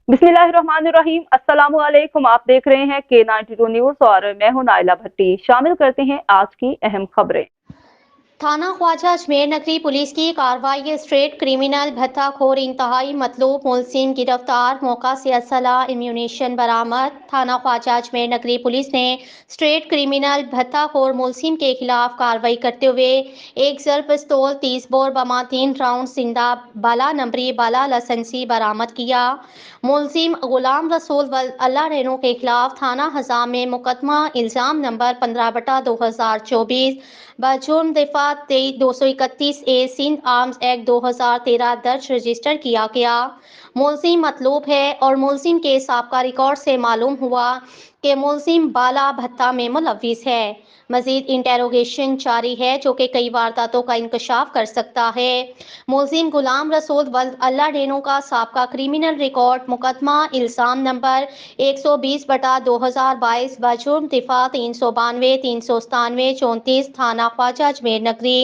बिस्मिल्लाहिर्रहमानिर्रहीम। अस्सलाम वालेकुम। आप देख रहे हैं K92 न्यूज़ और मैं हूं नाइला भट्टी। शामिल करते हैं आज की अहम खबरें। थाना ख्वाजा अजमेर नगरी पुलिस की कार्रवाई। स्ट्रेट क्रिमिनल भत्ताखोर इंतहाई मतलूब मुलजिम गिरफ्तार। मौका से असला इम्यूनेशन बरामद। थाना ख्वाजा अजमेर नगरी पुलिस ने स्ट्रेट क्रिमिनल भत्ताखोर मुलजिम के खिलाफ कार्रवाई करते हुए एक जर पिस्तौल 30 बोर बमा 3 राउंड जिंदा बाला नंबरी बाला लाइसेंसी बरामद किया। मुलजिम गुलाम रसूल वल्द अल्लाह रेनू के खिलाफ थाना हज़ाम में मुकदमा इल्ज़ाम नंबर 15/2024 बजुर्म दिफा 231 ए सिंध आर्म्स एक्ट 2013 दर्ज रजिस्टर किया गया। मुलजिम मतलूब है और मुलजिम के साबका रिकॉर्ड से मालूम हुआ कि मुलजिम बाला भत्ता में मुलविस है। मजीद इंटेरोगेशन जारी है जो कि कई वारदातों का इंकशाफ कर सकता है। मुलजिम गुलाम रसूल वल्द अल्लाह डेनो का साबका क्रिमिनल रिकॉर्ड मुकदमा इल्ज़ाम नंबर 120/2022 बजुर्म दिफा 392 397 34 थाना ख्वाजा अजमेर नगरी।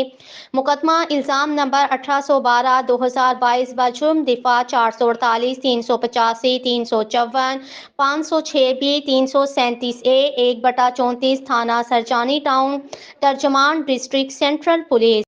मुकदमा इल्ज़ाम नंबर 1812/2022 बजुर्म दिफा 448 385 354 506 बी 337 ए 1/34 थाना सरजानी टाउन तर्जमान डिस्ट्रिक्ट सेंट्रल पुलिस।